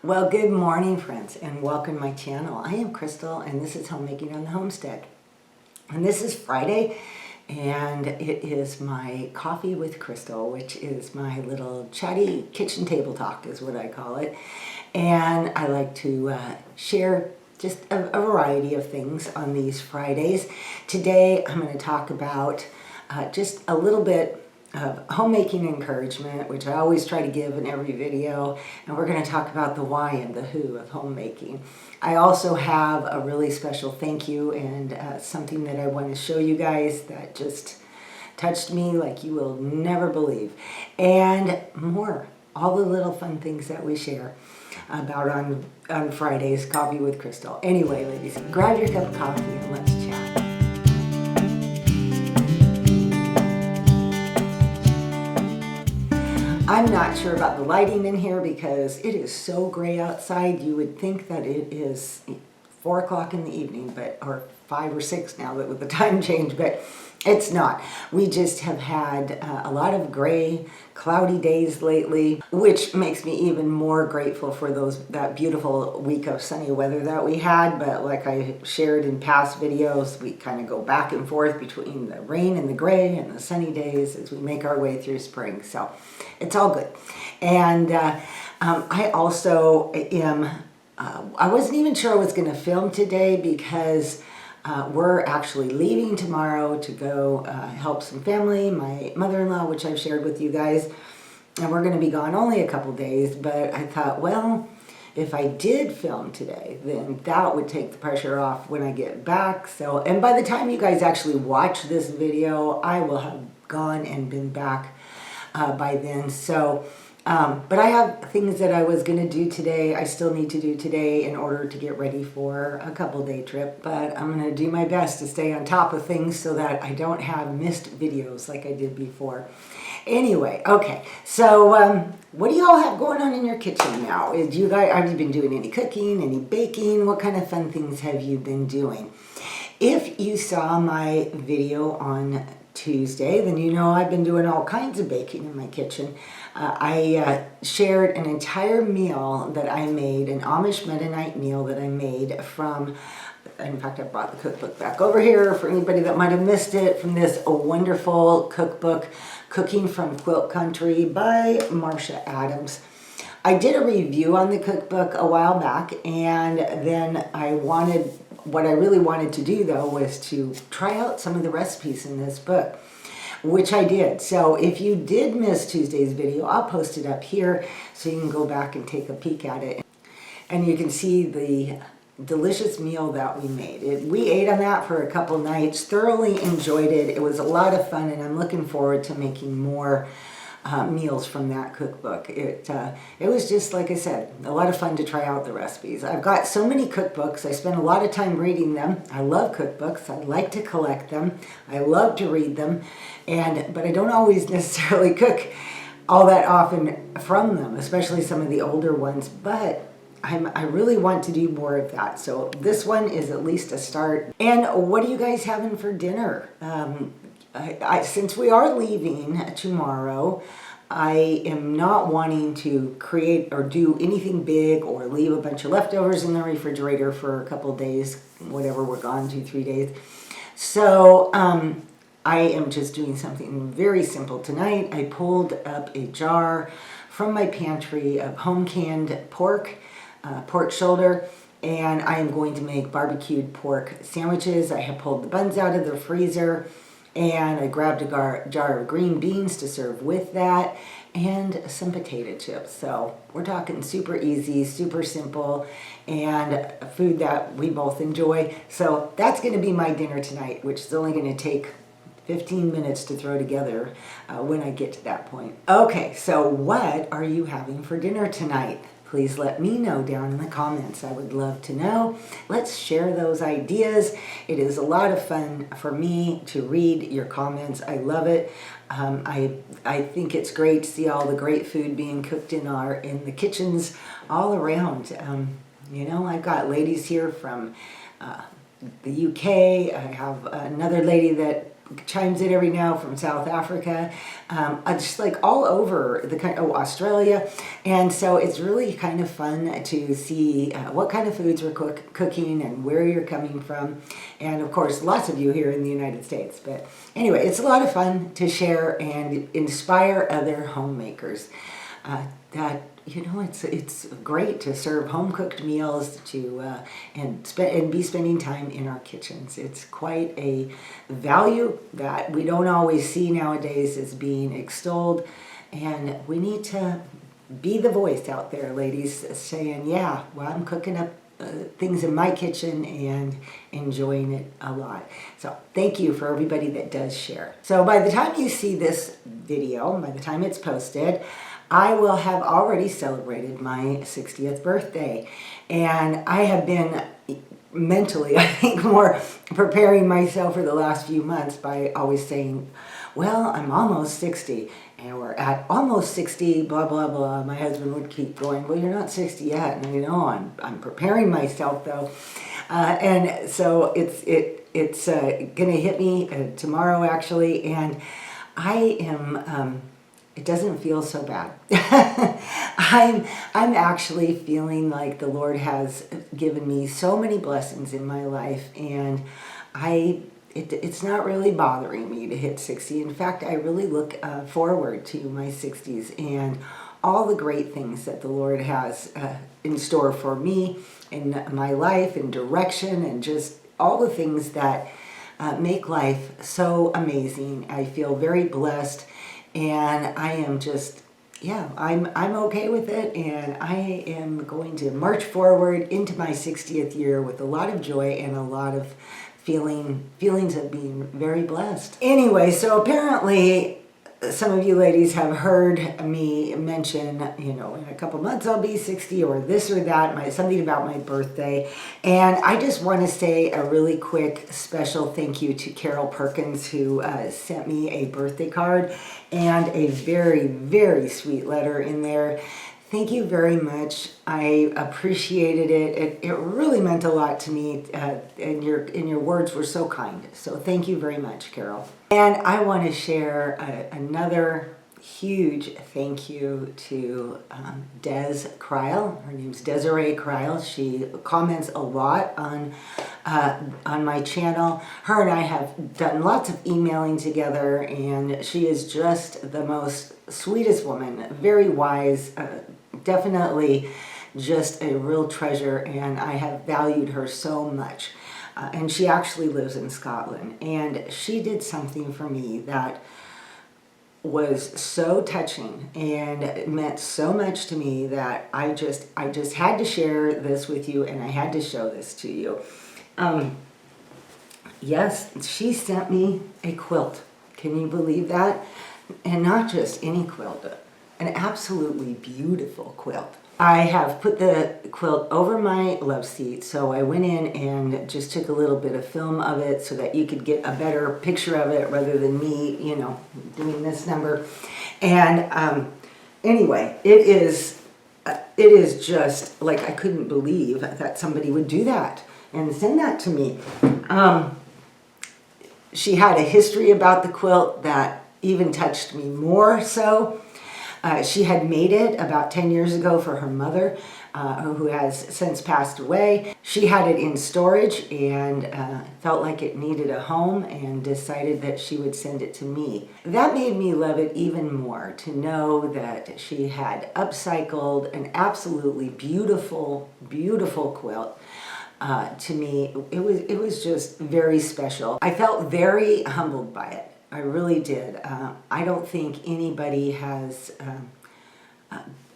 Well, good morning, friends, and welcome to my channel. I am Crystal, and this is Homemaking on the Homestead. And this is Friday, and it is my Coffee with Crystal, which is my little chatty kitchen table talk, is what I call it. And I like to share just a variety of things on these Fridays. Today, I'm going to talk about just a little bit of homemaking encouragement, which I always try to give in every video, and we're going to talk about the why and the who of homemaking. I also have a really special thank you and something that I want to show you guys that just touched me like you will never believe, and more, all the little fun things that we share about on Fridays, Coffee with Crystal. Anyway, ladies, grab your cup of coffee and let's chat. I'm not sure about the lighting in here because it is so gray outside. You would think that it is 4 o'clock in the evening, or 5 or 6 now with the time change, but it's not. We just have had a lot of gray, cloudy days lately, which makes me even more grateful for that beautiful week of sunny weather that we had. But like I shared in past videos, we kind of go back and forth between the rain and the gray and the sunny days as we make our way through spring. So it's all good. And I also am, I wasn't even sure I was going to film today because we're actually leaving tomorrow to go help some family, my mother-in-law, which I've shared with you guys, and we're going to be gone only a couple days. But I thought, well, if I did film today, then that would take the pressure off when I get back. So, and by the time you guys actually watch this video, I will have gone and been back by then. So but I have things that I was going to do today, I still need to do today in order to get ready for a couple day trip. But I'm going to do my best to stay on top of things so that I don't have missed videos like I did before. Anyway, okay, so what do you all have going on in your kitchen now? Have you been doing any cooking, any baking? What kind of fun things have you been doing? If you saw my video on Tuesday, then you know I've been doing all kinds of baking in my kitchen. I shared an entire meal that I made, an Amish Mennonite meal that I made from, in fact, I brought the cookbook back over here for anybody that might have missed it, from this wonderful cookbook, Cooking from Quilt Country by Marsha Adams. I did a review on the cookbook a while back, and then what I really wanted to do though was to try out some of the recipes in this book, which I did. So if you did miss Tuesday's video, I'll post it up here so you can go back and take a peek at it. And you can see the delicious meal that we made. We ate on that for a couple nights, thoroughly enjoyed it. It was a lot of fun, and I'm looking forward to making more meals from that cookbook. It was just, like I said, a lot of fun to try out the recipes. I've got so many cookbooks. I spend a lot of time reading them. I love cookbooks. I like to collect them. I love to read them, but I don't always necessarily cook all that often from them, especially some of the older ones. But I really want to do more of that. So this one is at least a start. And what are you guys having for dinner? Since we are leaving tomorrow, I am not wanting to create or do anything big or leave a bunch of leftovers in the refrigerator for a couple days, whatever we're gone, 2-3 days. So I am just doing something very simple tonight. I pulled up a jar from my pantry of home canned pork shoulder, and I am going to make barbecued pork sandwiches. I have pulled the buns out of the freezer, and I grabbed a jar of green beans to serve with that, and some potato chips. So we're talking super easy, super simple, and food that we both enjoy. So that's going to be my dinner tonight, which is only going to take 15 minutes to throw together when I get to that point. Okay, so what are you having for dinner tonight? Please let me know down in the comments. I would love to know. Let's share those ideas. It is a lot of fun for me to read your comments. I love it. I think it's great to see all the great food being cooked in the kitchens all around. You know, I've got ladies here from the UK. I have another lady that chimes in every now from South Africa, just like all over the country, Australia. And so it's really kind of fun to see what kind of foods we're cooking and where you're coming from. And of course, lots of you here in the United States. But anyway, it's a lot of fun to share and inspire other homemakers. That it's great to serve home cooked meals and be spending time in our kitchens. It's quite a value that we don't always see nowadays as being extolled, and we need to be the voice out there, ladies, saying, yeah, well, I'm cooking up things in my kitchen and enjoying it a lot. So thank you for everybody that does share. So by the time you see this video, by the time it's posted, I will have already celebrated my 60th birthday, and I have been mentally, I think, more preparing myself for the last few months by always saying, well, I'm almost 60, and we're at almost 60, blah, blah, blah. My husband would keep going, well, you're not 60 yet, and I know I'm preparing myself, though. And so it's going to hit me tomorrow, actually, and I am... it doesn't feel so bad. I'm actually feeling like the Lord has given me so many blessings in my life, and it's not really bothering me to hit 60. In fact, I really look forward to my 60s and all the great things that the Lord has in store for me in my life and direction, and just all the things that make life so amazing. I feel very blessed. And I am just, I'm okay with it, and I am going to march forward into my 60th year with a lot of joy and a lot of feelings of being very blessed. Anyway, so apparently some of you ladies have heard me mention, in a couple months I'll be 60, or this or that, something about my birthday. And I just want to say a really quick special thank you to Carol Perkins, who sent me a birthday card and a very, very sweet letter in there. Thank you very much. I appreciated it. It really meant a lot to me, and your words were so kind. So thank you very much, Carol. And I want to share another huge thank you to Des Kreil. Her name's Desiree Kreil. She comments a lot on my channel. Her and I have done lots of emailing together, and she is just the most sweetest woman, very wise, definitely just a real treasure, and I have valued her so much. And she actually lives in Scotland, and she did something for me that was so touching and it meant so much to me that I just had to share this with you, and I had to show this to you. Yes, she sent me a quilt. Can you believe that? And not just any quilt, an absolutely beautiful quilt. I have put the quilt over my love seat, so I went in and just took a little bit of film of it so that you could get a better picture of it rather than me, doing this number. And anyway, it is just like, I couldn't believe that somebody would do that and send that to me. She had a history about the quilt that even touched me more so. She had made it about 10 years ago for her mother, who has since passed away. She had it in storage and felt like it needed a home, and decided that she would send it to me. That made me love it even more, to know that she had upcycled an absolutely beautiful, beautiful quilt. To me, it was just very special. I felt very humbled by it. I really did. I don't think anybody has,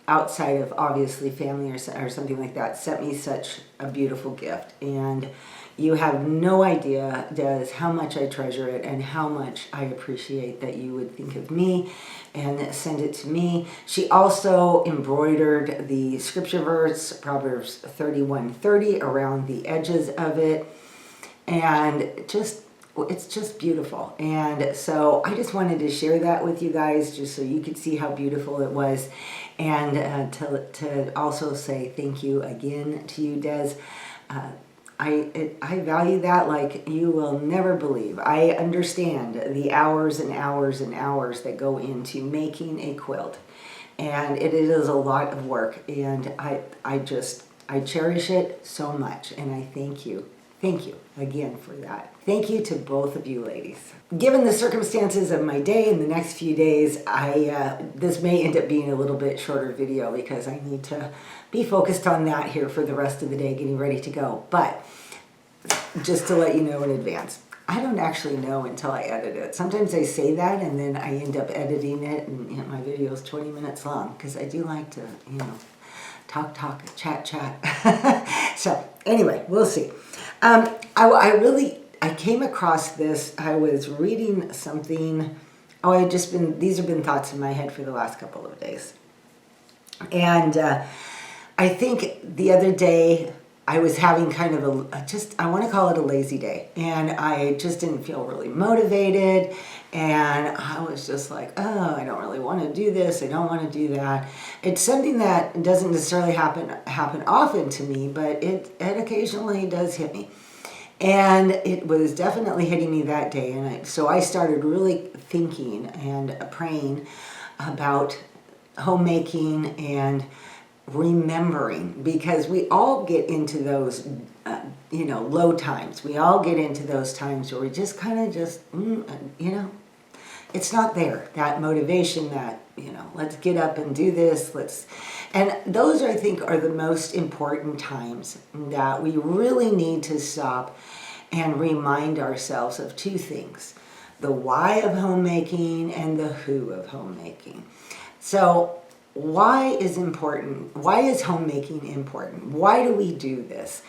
outside of obviously family or something like that, sent me such a beautiful gift. And you have no idea, Des, how much I treasure it and how much I appreciate that you would think of me and send it to me. She also embroidered the scripture verse, Proverbs 31:30, around the edges of it. And it's just beautiful. And so I just wanted to share that with you guys, just so you could see how beautiful it was, and to also say thank you again to you, Des. I value that like you will never believe. I understand the hours and hours and hours that go into making a quilt, and it is a lot of work, and I cherish it so much, and I thank you. Thank you again for that. Thank you to both of you ladies. Given the circumstances of my day and the next few days, this may end up being a little bit shorter video because I need to be focused on that here for the rest of the day, getting ready to go. But just to let you know in advance, I don't actually know until I edit it. Sometimes I say that and then I end up editing it, and my video is 20 minutes long because I do like to, talk, chat. So anyway, we'll see. I came across this. I was reading something. These have been thoughts in my head for the last couple of days. And I think the other day I was having kind of I want to call it a lazy day. And I just didn't feel really motivated. And I was just like, oh, I don't really want to do this. I don't want to do that. It's something that doesn't necessarily happen often to me, but it occasionally does hit me. And it was definitely hitting me that day. And so I started really thinking and praying about homemaking and remembering, because we all get into those low times. We all get into those times where we just kind of it's not there, that motivation, that let's get up and do this, and those I think are the most important times that we really need to stop and remind ourselves of two things: the why of homemaking and the who of homemaking. So why is important? Why is homemaking important? Why do we do this?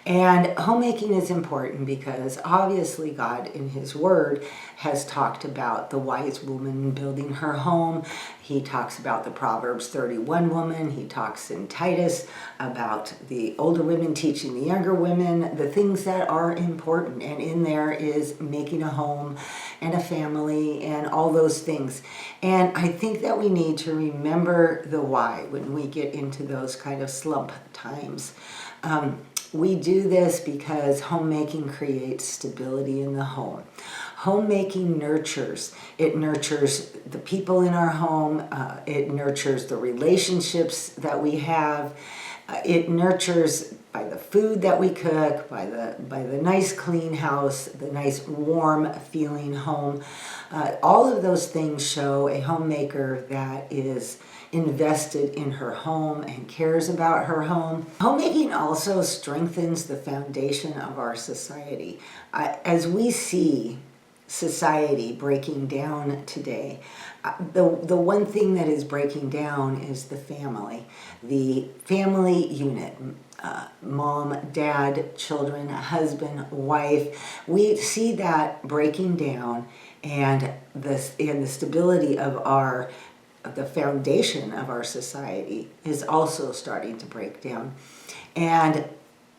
And homemaking is important because obviously God in His Word has talked about the wise woman building her home. He talks about the Proverbs 31 woman. He talks in Titus about the older women teaching the younger women the things that are important. And in there is making a home and a family and all those things. And I think that we need to remember the why when we get into those kind of slump times. We do this because homemaking creates stability in the home. Homemaking nurtures. It nurtures the people in our home. It nurtures the relationships that we have. It nurtures by the food that we cook, by the nice clean house, the nice warm feeling home. All of those things show a homemaker that is invested in her home and cares about her home. Homemaking also strengthens the foundation of our society. As we see society breaking down today, the one thing that is breaking down is the family unit. Mom, dad, children, husband, wife. We see that breaking down, and the stability of the foundation of our society is also starting to break down. And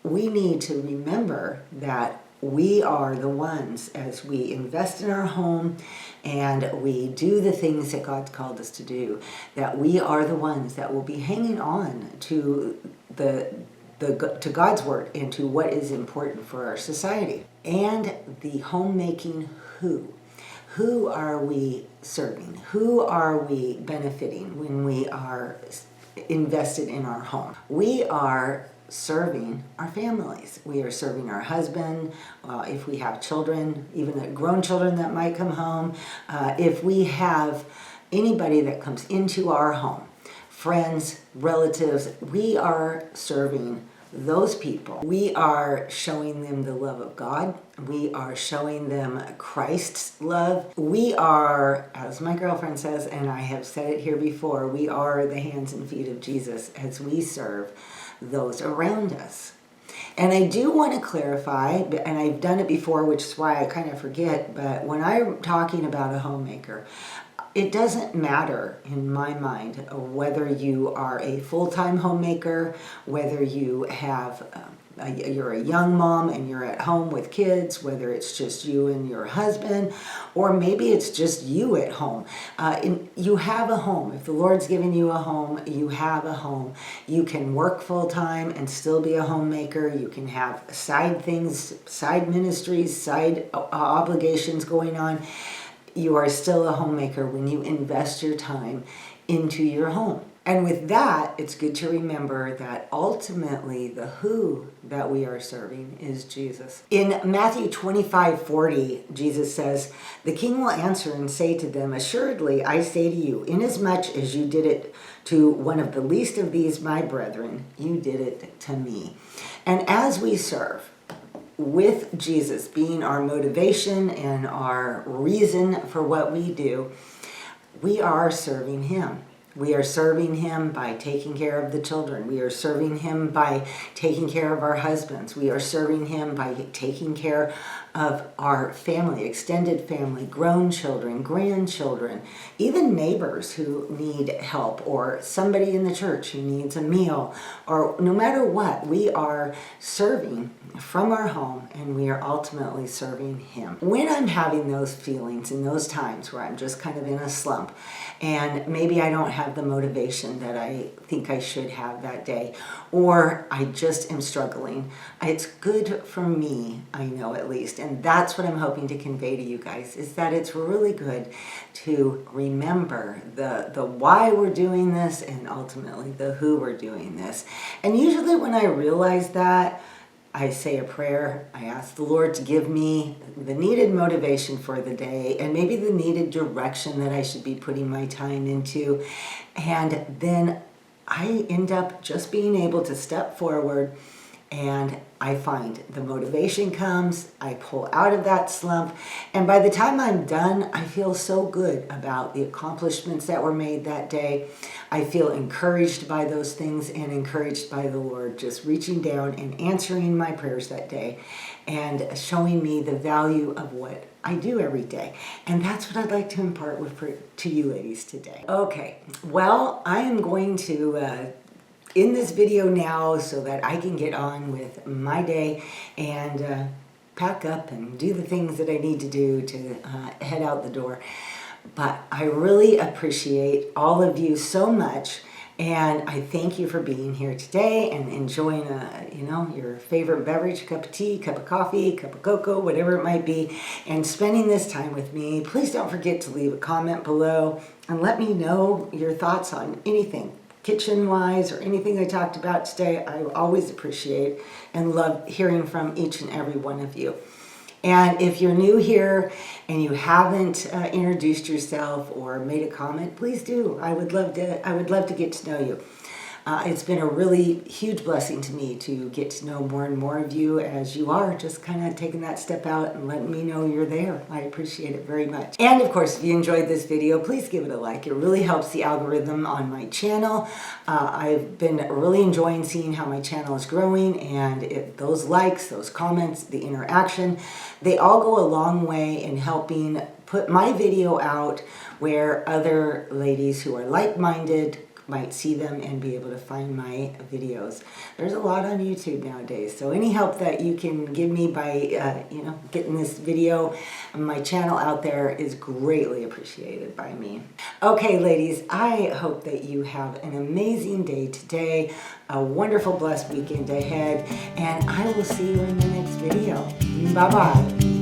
we need to remember that we are the ones, as we invest in our home and we do the things that God's called us to do, that we are the ones that will be hanging on to to God's word and to what is important for our society. And the homemaking who. Who are we serving? Who are we benefiting when we are invested in our home? We are serving our families. We are serving our husband, if we have children, even the grown children that might come home. If we have anybody that comes into our home, friends, relatives, we are serving those people. We are showing them the love of God. We are showing them Christ's love. We are, as my girlfriend says, and I have said it here before, we are the hands and feet of Jesus as we serve those around us. And I do want to clarify, and I've done it before, which is why I kind of forget, but when I'm talking about a homemaker, it doesn't matter in my mind whether you are a full-time homemaker, whether you have you're a young mom and you're at home with kids, whether it's just you and your husband, or maybe it's just you at home. You have a home. If the Lord's given you a home, you have a home. You can work full time and still be a homemaker. You can have side things, side ministries, side obligations going on. You are still a homemaker when you invest your time into your home. And with that, it's good to remember that ultimately the who that we are serving is Jesus. In Matthew 25:40, Jesus says, "The king will answer and say to them, 'Assuredly, I say to you, inasmuch as you did it to one of the least of these my brethren, you did it to me.'" And as we serve, with Jesus being our motivation and our reason for what we do, we are serving him. We are serving him by taking care of the children. We are serving him by taking care of our husbands. We are serving him by taking care of our family, extended family, grown children, grandchildren, even neighbors who need help, or somebody in the church who needs a meal, or no matter what, we are serving from our home, and we are ultimately serving him. When I'm having those feelings in those times where I'm just kind of in a slump, and maybe I don't have the motivation that I think I should have that day, or I just am struggling, it's good for me, I know at least, and that's what I'm hoping to convey to you guys, is that it's really good to remember the why we're doing this, and ultimately the who we're doing this. And usually when I realize that, I say a prayer. I ask the Lord to give me the needed motivation for the day, and maybe the needed direction that I should be putting my time into. And then I end up just being able to step forward, and I find the motivation comes, I pull out of that slump, and by the time I'm done, I feel so good about the accomplishments that were made that day. I feel encouraged by those things and encouraged by the Lord just reaching down and answering my prayers that day and showing me the value of what I do every day. And that's what I'd like to impart to you ladies today. Okay, well, I am going to in this video now so that I can get on with my day and pack up and do the things that I need to do to head out the door. But I really appreciate all of you so much, and I thank you for being here today and enjoying your favorite beverage, cup of tea, cup of coffee, cup of cocoa, whatever it might be, and spending this time with me. Please don't forget to leave a comment below and let me know your thoughts on anything kitchen-wise or anything I talked about today. I always appreciate and love hearing from each and every one of you. And if you're new here and you haven't introduced yourself or made a comment, please do. I would love to get to know you. It's been a really huge blessing to me to get to know more and more of you as you are just kind of taking that step out and letting me know you're there. I appreciate it very much. And of course, if you enjoyed this video, please give it a like. It really helps the algorithm on my channel. I've been really enjoying seeing how my channel is growing, and those likes, those comments, the interaction, they all go a long way in helping put my video out where other ladies who are like-minded might see them and be able to find my videos. There's a lot on YouTube nowadays, so any help that you can give me by getting this video and my channel out there is greatly appreciated by me. Okay, ladies, I hope that you have an amazing day today, a wonderful, blessed weekend ahead, and I will see you in the next video. Bye-bye.